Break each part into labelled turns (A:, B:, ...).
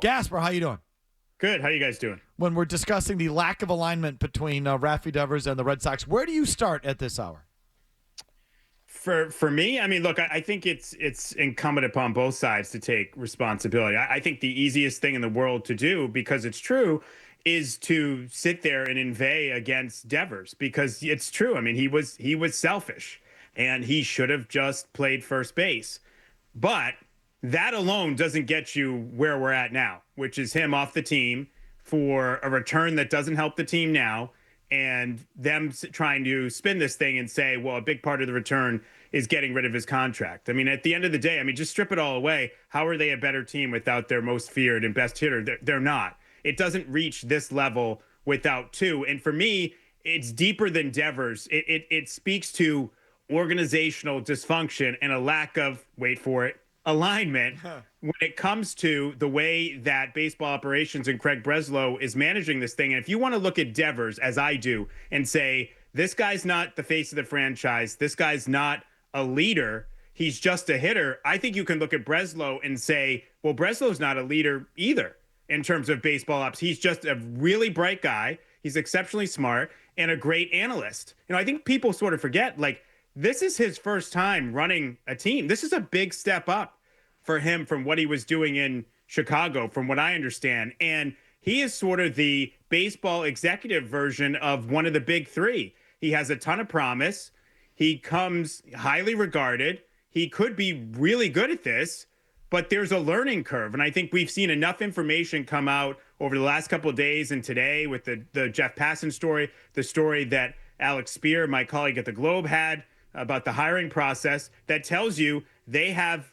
A: Gasper, how you doing?
B: Good. How you guys doing?
A: When we're discussing the lack of alignment between Rafael Devers and the Red Sox, where do you start at this hour?
B: For me, I mean, look, I think it's incumbent upon both sides to take responsibility. I think the easiest thing in the world to do, because it's true, is to sit there and inveigh against Devers, because it's true. I mean, he was selfish, and he should have just played first base. But that alone doesn't get you where we're at now, which is him off the team for a return that doesn't help the team now, and them trying to spin this thing and say, well, a big part of the return is getting rid of his contract. I mean, at the end of the day, I mean, just strip it all away. How are they a better team without their most feared and best hitter? They're not. It doesn't reach this level without two. And for me, it's deeper than Devers. It speaks to organizational dysfunction and a lack of, wait for it, alignment when it comes to the way that baseball operations and Craig Breslow is managing this thing. And if you want to look at Devers, as I do, and say, this guy's not the face of the franchise, this guy's not a leader, he's just a hitter, I think you can look at Breslow and say, well, Breslow's not a leader either in terms of baseball ops. He's just a really bright guy. He's exceptionally smart and a great analyst. You know, I think people sort of forget, like, this is his first time running a team. This is a big step up for him from what he was doing in Chicago, from what I understand. And he is sort of the baseball executive version of one of the big three. He has a ton of promise. He comes highly regarded. He could be really good at this, but there's a learning curve. And I think we've seen enough information come out over the last couple of days and today with the Jeff Passan story, the story that Alex Spear, my colleague at the Globe, had about the hiring process, that tells you they have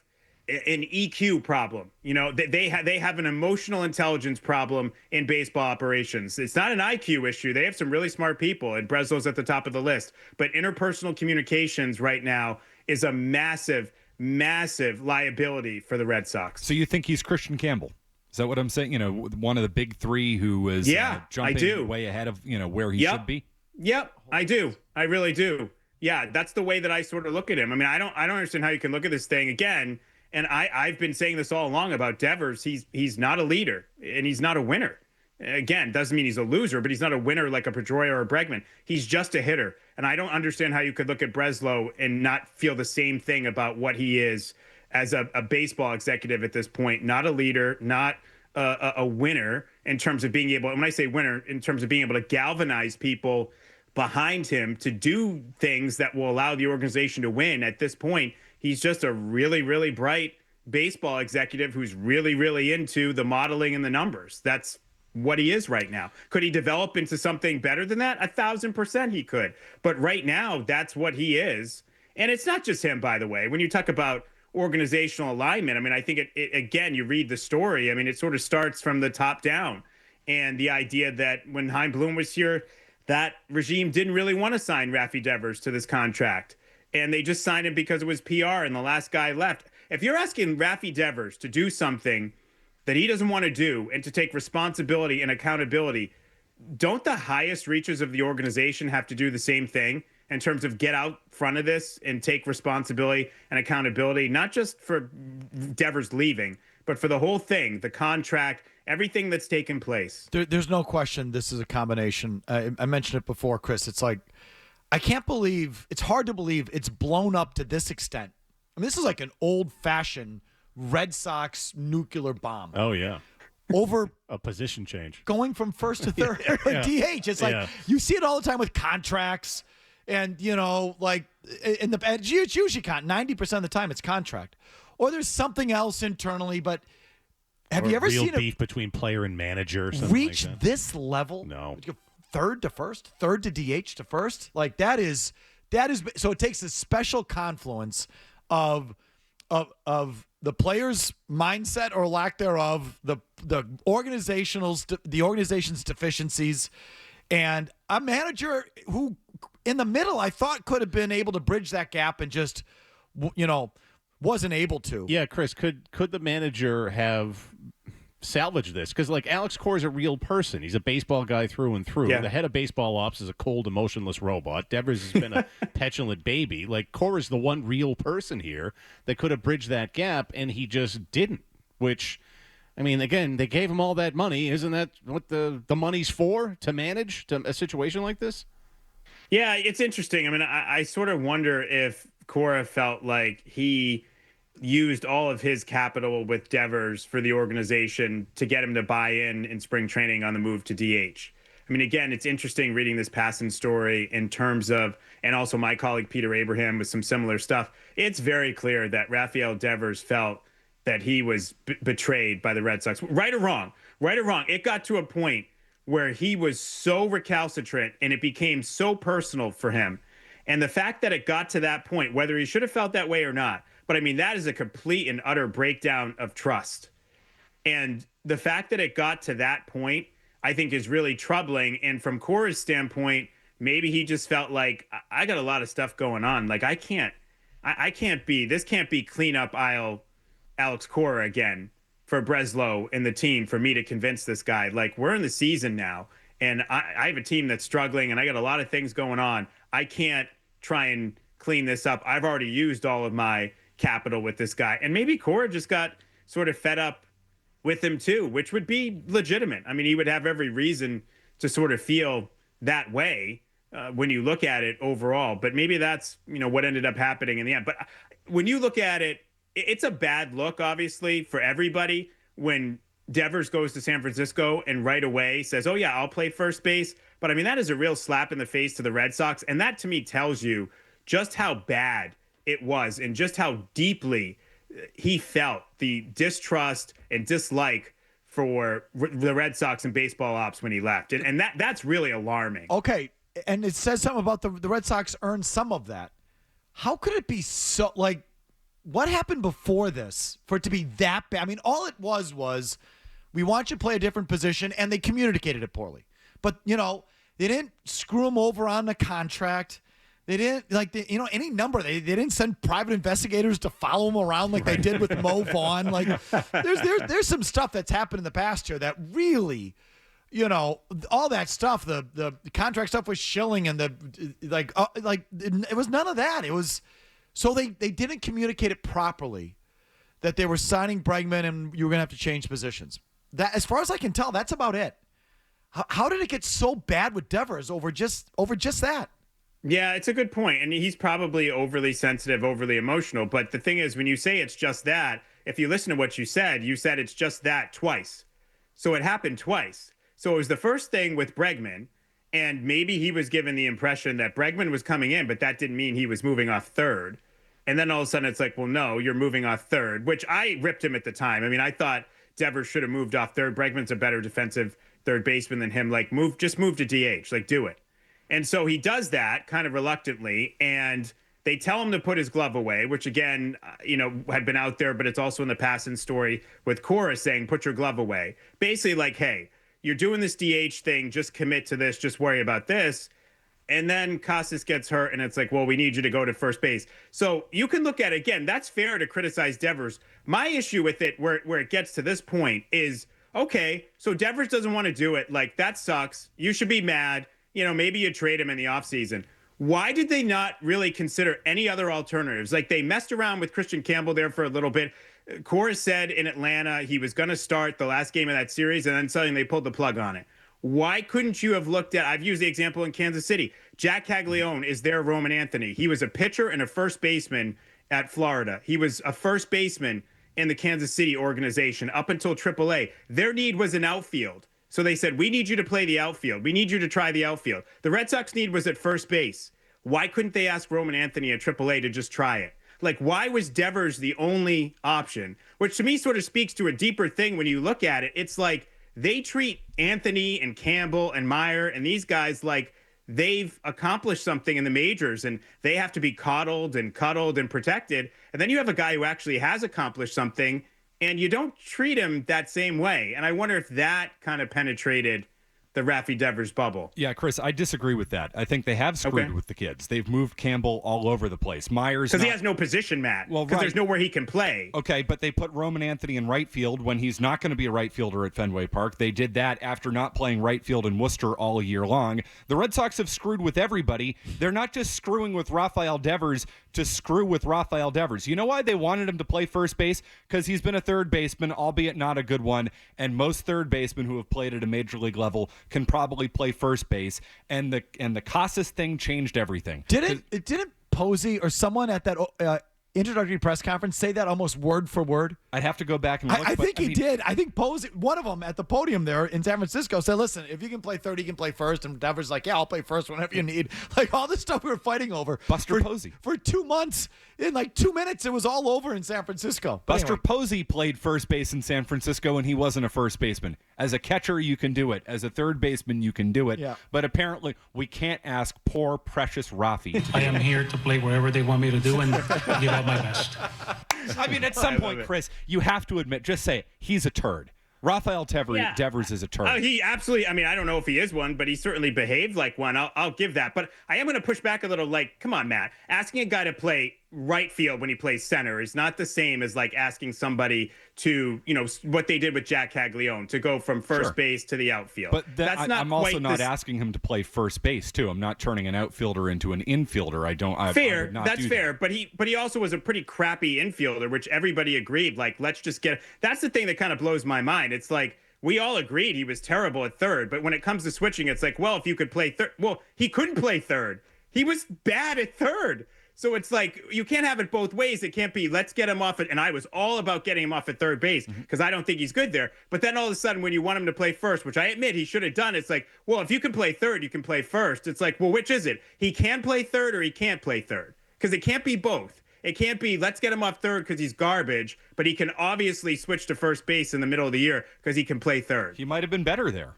B: an EQ problem. You know, they have an emotional intelligence problem in baseball operations. It's not an IQ issue. They have some really smart people, and Breslow's at the top of the list. But interpersonal communications right now is a massive, massive liability for the Red Sox.
C: So you think he's Christian Campbell? Is that what I'm saying? You know, one of the big three who was jumping way ahead of, you know, where he should be?
B: Yep, I do. I really do. Yeah, that's the way that I sort of look at him. I mean, I don't understand how you can look at this thing again. And I've been saying this all along about Devers. He's not a leader, and he's not a winner. Again, doesn't mean he's a loser, but he's not a winner like a Pedroia or a Bregman. He's just a hitter. And I don't understand how you could look at Breslow and not feel the same thing about what he is as a baseball executive at this point. Not a leader, not a winner in terms of being able, and when I say winner, in terms of being able to galvanize people behind him to do things that will allow the organization to win. At this point, he's just a really, really bright baseball executive who's really, really into the modeling and the numbers. That's what he is right now. Could he develop into something better than that? 1,000% he could. But right now, that's what he is. And it's not just him, by the way. When you talk about organizational alignment, I mean, I think again, you read the story. I mean, it sort of starts from the top down. And the idea that when Chaim Bloom was here, that regime didn't really want to sign Rafi Devers to this contract. And they just signed him because it was PR and the last guy left. If you're asking Rafi Devers to do something that he doesn't want to do and to take responsibility and accountability, don't the highest reaches of the organization have to do the same thing in terms of get out front of this and take responsibility and accountability, not just for Devers leaving, but for the whole thing, the contract, everything that's taken place?
A: There's no question this is a combination. I mentioned it before, Chris. It's like, I can't believe, it's hard to believe it's blown up to this extent. I mean, this is like an old-fashioned Red Sox nuclear bomb.
D: Oh, yeah.
A: Over
D: a position change.
A: Going from first to third. DH. It's like, you see it all the time with contracts. And, you know, like, it's usually 90% of the time it's contract. Or there's something else internally, but have you ever seen
D: beef between player and manager or something
A: reach
D: like that?
A: this level?
D: No.
A: Third to first, third to DH to first. Like that is so it takes a special confluence of the player's mindset or lack thereof, the organization's deficiencies, and a manager who in the middle I thought could have been able to bridge that gap and just, you know, wasn't able to.
D: Yeah, Chris, could the manager have salvaged this? Because, like, Alex Cora is a real person. He's a baseball guy through and through. Yeah. The head of baseball ops is a cold, emotionless robot. Devers has been a petulant baby. Like, Cora's the one real person here that could have bridged that gap, and he just didn't, which I mean, again, they gave him all that money. Isn't that what the money's for, to manage a situation like this?
B: Yeah, it's interesting. I mean, I sort of wonder if Cora felt like he used all of his capital with Devers for the organization to get him to buy in spring training on the move to DH. I mean, again, it's interesting reading this passing story in terms of, and also my colleague Peter Abraham with some similar stuff. It's very clear that Rafael Devers felt that he was betrayed by the Red Sox. Right or wrong, it got to a point where he was so recalcitrant and it became so personal for him. And the fact that it got to that point, whether he should have felt that way or not, but I mean, that is a complete and utter breakdown of trust. And the fact that it got to that point, I think, is really troubling. And from Cora's standpoint, maybe he just felt like, I got a lot of stuff going on. Like, this can't be cleanup aisle Alex Cora again for Breslow and the team for me to convince this guy. Like, we're in the season now, and I have a team that's struggling, and I got a lot of things going on. I can't try and clean this up. I've already used all of my capital with this guy. And maybe Cora just got sort of fed up with him too, which would be legitimate. I mean, he would have every reason to sort of feel that way when you look at it overall. But maybe that's, what ended up happening in the end. But when you look at it, it's a bad look, obviously, for everybody when Devers goes to San Francisco and right away says, oh, yeah, I'll play first base. But I mean, that is a real slap in the face to the Red Sox. And that to me tells you just how bad it was and just how deeply he felt the distrust and dislike for the Red Sox and baseball ops when he left. And that's really alarming.
A: Okay. And it says something about the Red Sox earned some of that. How could it be so, like, what happened before this for it to be that bad? I mean, all it was we want you to play a different position, and they communicated it poorly. But, they didn't screw him over on the contract. They didn't, any number. They didn't send private investigators to follow him around like they did with Mo Vaughn. Like, there's some stuff that's happened in the past here that really, all that stuff, the contract stuff with Schilling and it was none of that. It was, so they didn't communicate it properly that they were signing Bregman and you were going to have to change positions. That, as far as I can tell, that's about it. How did it get so bad with Devers over just that?
B: Yeah, it's a good point. And he's probably overly sensitive, overly emotional. But the thing is, when you say it's just that, if you listen to what you said it's just that twice. So it happened twice. So it was the first thing with Bregman, and maybe he was given the impression that Bregman was coming in, but that didn't mean he was moving off third. And then all of a sudden it's like, well, no, you're moving off third, which I ripped him at the time. I mean, I thought Devers should have moved off third. Bregman's a better defensive third baseman than him. Like, just move to DH, like, do it. And so he does that kind of reluctantly, and they tell him to put his glove away, which again, had been out there, but it's also in the passing story with Cora saying, put your glove away. Basically like, hey, you're doing this DH thing, just commit to this, just worry about this. And then Casas gets hurt, and it's like, well, we need you to go to first base. So you can look at it, again, that's fair to criticize Devers. My issue with it, where it gets to this point is, okay, so Devers doesn't want to do it. Like, that sucks. You should be mad. Maybe you trade him in the offseason. Why did they not really consider any other alternatives? Like, they messed around with Christian Campbell there for a little bit. Cora said in Atlanta he was going to start the last game of that series, and then suddenly they pulled the plug on it. Why couldn't you have looked at, I've used the example in Kansas City. Jack Caglione is their Roman Anthony. He was a pitcher and a first baseman at Florida. He was a first baseman in the Kansas City organization up until AAA. Their need was an outfield. So they said, we need you to play the outfield. We need you to try the outfield. The Red Sox need was at first base. Why couldn't they ask Roman Anthony at AAA to just try it? Like, why was Devers the only option? Which to me sort of speaks to a deeper thing when you look at it. It's like they treat Anthony and Campbell and Meyer and these guys like they've accomplished something in the majors and they have to be coddled and cuddled and protected. And then you have a guy who actually has accomplished something and you don't treat him that same way. And I wonder if that kind of penetrated the Rafi Devers bubble.
C: Yeah, Chris, I disagree with that. I think they have screwed with the kids. They've moved Campbell all over the place. Myers,
B: because he has no position, Matt.
C: Well,
B: because there's nowhere he can play.
C: Okay, but they put Roman Anthony in right field when he's not going to be a right fielder at Fenway Park. They did that after not playing right field in Worcester all year long. The Red Sox have screwed with everybody. They're not just screwing with Rafael Devers to screw with Rafael Devers. You know why they wanted him to play first base? Because he's been a third baseman, albeit not a good one, and most third basemen who have played at a major league level can probably play first base, and the Casas thing changed everything.
A: Didn't Posey or someone at that introductory press conference say that almost word for word?
C: I'd have to go back and look.
A: I think he did. I think Posey, one of them at the podium there in San Francisco, said, listen, if you can play third, you can play first. And Devers like, yeah, I'll play first whenever you need. Like all this stuff we were fighting over.
C: Buster Posey.
A: For 2 months, in like 2 minutes, it was all over in San Francisco.
C: Buster Posey played first base in San Francisco, and he wasn't a first baseman. As a catcher, you can do it. As a third baseman, you can do it.
A: Yeah.
C: But apparently, we can't ask poor, precious Rafi.
E: I am here to play wherever they want me to do and give out my best.
C: I mean, at some point, Chris, you have to admit, just say it, he's a turd. Rafael Devers is a turd.
B: He absolutely, I mean, I don't know if he is one, but he certainly behaved like one. I'll give that. But I am going to push back a little, like, come on, Matt. Asking a guy to play right field when he plays center is not the same as like asking somebody to, what they did with Jack Caglione, to go from first base to the outfield.
C: But I'm also not asking him to play first base too. I'm not turning an outfielder into an infielder.
B: Fair. That's fair. But he also was a pretty crappy infielder, which everybody agreed. Like, let's just get. That's the thing that kind of blows my mind. It's like, we all agreed he was terrible at third, but when it comes to switching, it's like, well, if you could play third, well, he couldn't play third. He was bad at third. So it's like, you can't have it both ways. It can't be, let's get him off it. And I was all about getting him off at third base because I don't think he's good there. But then all of a sudden, when you want him to play first, which I admit he should have done, it's like, well, if you can play third, you can play first. It's like, well, which is it? He can play third or he can't play third, because it can't be both. It can't be, let's get him off third because he's garbage, but he can obviously switch to first base in the middle of the year because he can play third.
C: He might have been better there.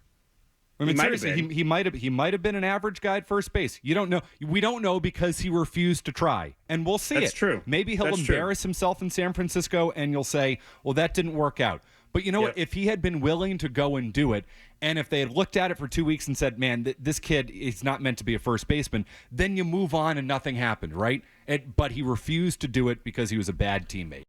C: I mean, seriously, he might have been an average guy at first base. You don't know. We don't know because he refused to try, and we'll see.
B: That's true.
C: Maybe he'll embarrass himself in San Francisco, and you'll say, "Well, that didn't work out." But you know what? If he had been willing to go and do it, and if they had looked at it for 2 weeks and said, "Man, this kid is not meant to be a first baseman," then you move on and nothing happened, right? But he refused to do it because he was a bad teammate.